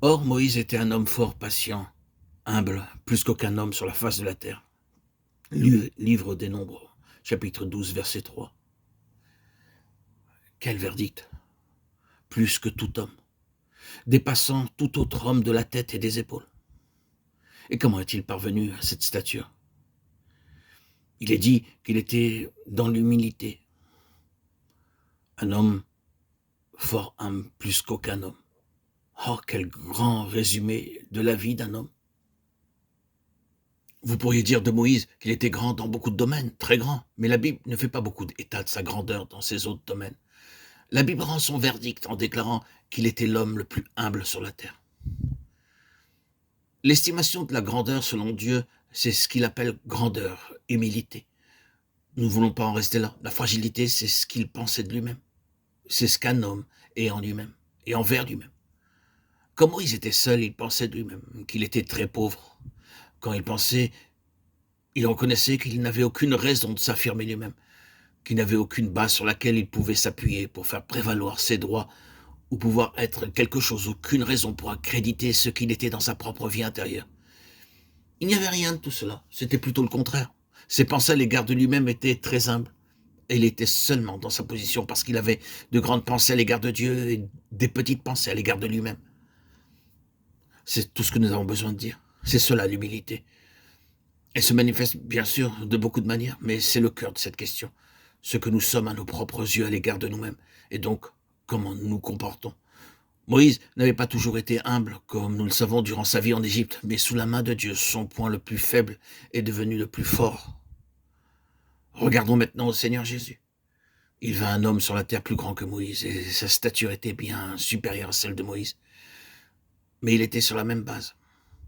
Or Moïse était un homme fort patient, humble, plus qu'aucun homme sur la face de la terre. Livre des Nombres, chapitre 12, verset 3. Quel verdict! Plus que tout homme, dépassant tout autre homme de la tête et des épaules. Et comment est-il parvenu à cette stature? Il est dit qu'il était dans l'humilité, un homme fort humble plus qu'aucun homme. Oh, quel grand résumé de la vie d'un homme. Vous pourriez dire de Moïse qu'il était grand dans beaucoup de domaines, très grand, mais la Bible ne fait pas beaucoup d'état de sa grandeur dans ces autres domaines. La Bible rend son verdict en déclarant qu'il était l'homme le plus humble sur la terre. L'estimation de la grandeur selon Dieu, c'est ce qu'il appelle grandeur, humilité. Nous ne voulons pas en rester là. La fragilité, c'est ce qu'il pensait de lui-même. C'est ce qu'un homme est en lui-même et envers lui-même. Quand Moïse était seul, il pensait de lui-même qu'il était très pauvre. Quand il pensait, il reconnaissait qu'il n'avait aucune raison de s'affirmer lui-même, qu'il n'avait aucune base sur laquelle il pouvait s'appuyer pour faire prévaloir ses droits ou pouvoir être quelque chose, aucune raison pour accréditer ce qu'il était dans sa propre vie intérieure. Il n'y avait rien de tout cela, c'était plutôt le contraire. Ses pensées à l'égard de lui-même étaient très humbles. Et il était seulement dans sa position parce qu'il avait de grandes pensées à l'égard de Dieu et des petites pensées à l'égard de lui-même. C'est tout ce que nous avons besoin de dire. C'est cela l'humilité. Elle se manifeste bien sûr de beaucoup de manières, mais c'est le cœur de cette question. Ce que nous sommes à nos propres yeux à l'égard de nous-mêmes, et donc comment nous nous comportons. Moïse n'avait pas toujours été humble, comme nous le savons durant sa vie en Égypte, mais sous la main de Dieu, son point le plus faible est devenu le plus fort. Regardons maintenant au Seigneur Jésus. Il vint un homme sur la terre plus grand que Moïse, et sa stature était bien supérieure à celle de Moïse. Mais il était sur la même base.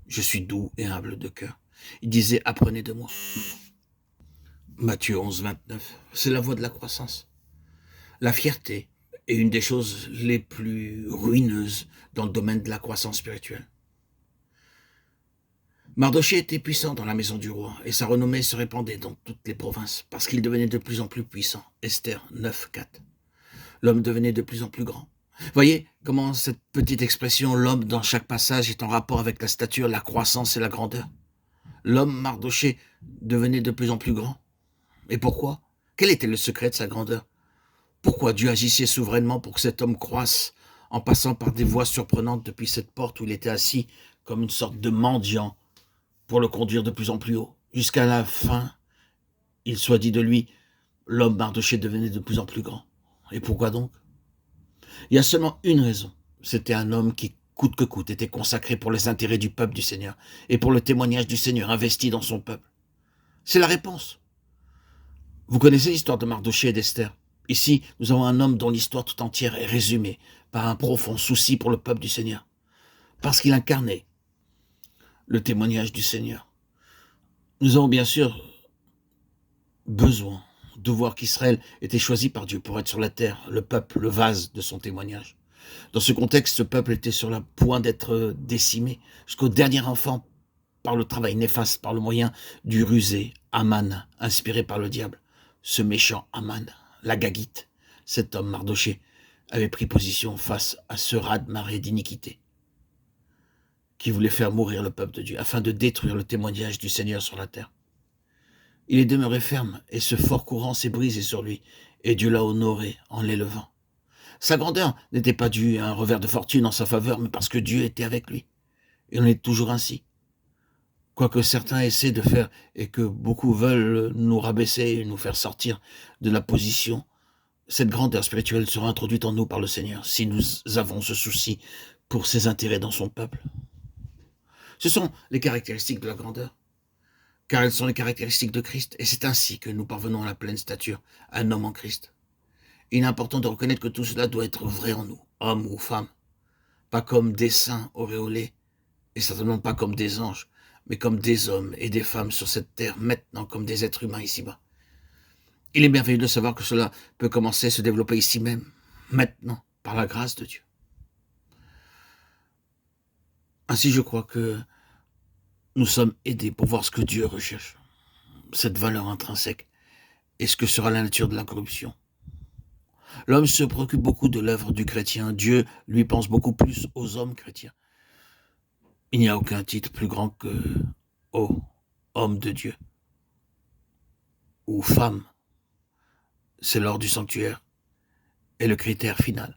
Je suis doux et humble de cœur. Il disait, apprenez de moi. Matthieu 11, 29. C'est la voie de la croissance. La fierté est une des choses les plus ruineuses dans le domaine de la croissance spirituelle. Mardochée était puissant dans la maison du roi, et sa renommée se répandait dans toutes les provinces, parce qu'il devenait de plus en plus puissant. Esther 9, 4. L'homme devenait de plus en plus grand. Voyez comment cette petite expression, l'homme dans chaque passage, est en rapport avec la stature, la croissance et la grandeur. L'homme Mardochée devenait de plus en plus grand. Et pourquoi? Quel était le secret de sa grandeur? Pourquoi Dieu agissait souverainement pour que cet homme croisse, en passant par des voies surprenantes depuis cette porte où il était assis, comme une sorte de mendiant, pour le conduire de plus en plus haut, jusqu'à la fin, il soit dit de lui, l'homme Mardochée devenait de plus en plus grand. Et pourquoi donc? Il y a seulement une raison. C'était un homme qui, coûte que coûte, était consacré pour les intérêts du peuple du Seigneur et pour le témoignage du Seigneur investi dans son peuple. C'est la réponse. Vous connaissez l'histoire de Mardochée et d'Esther. Ici, nous avons un homme dont l'histoire tout entière est résumée par un profond souci pour le peuple du Seigneur, parce qu'il incarnait le témoignage du Seigneur. Nous avons bien sûr besoin de voir qu'Israël était choisi par Dieu pour être sur la terre, le peuple, le vase de son témoignage. Dans ce contexte, ce peuple était sur le point d'être décimé, jusqu'au dernier enfant, par le travail néfaste, par le moyen du rusé Aman, inspiré par le diable. Ce méchant Aman, la Gagite, cet homme Mardochée, avait pris position face à ce raz-de-marée d'iniquité qui voulait faire mourir le peuple de Dieu, afin de détruire le témoignage du Seigneur sur la terre. Il est demeuré ferme, et ce fort courant s'est brisé sur lui, et Dieu l'a honoré en l'élevant. Sa grandeur n'était pas due à un revers de fortune en sa faveur, mais parce que Dieu était avec lui. Et on est toujours ainsi. Quoique certains essaient de faire et que beaucoup veulent nous rabaisser et nous faire sortir de la position, cette grandeur spirituelle sera introduite en nous par le Seigneur si nous avons ce souci pour ses intérêts dans son peuple. Ce sont les caractéristiques de la grandeur, car elles sont les caractéristiques de Christ, et c'est ainsi que nous parvenons à la pleine stature, à un homme en Christ. Il est important de reconnaître que tout cela doit être vrai en nous, hommes ou femmes, pas comme des saints auréolés, et certainement pas comme des anges, mais comme des hommes et des femmes sur cette terre, maintenant comme des êtres humains ici-bas. Il est merveilleux de savoir que cela peut commencer à se développer ici même, maintenant, par la grâce de Dieu. Ainsi, je crois que nous sommes aidés pour voir ce que Dieu recherche, cette valeur intrinsèque, et ce que sera la nature de la corruption. L'homme se préoccupe beaucoup de l'œuvre du chrétien. Dieu lui pense beaucoup plus aux hommes chrétiens. Il n'y a aucun titre plus grand que « Ô homme de Dieu » ou « femme ». C'est l'ordre du sanctuaire et le critère final.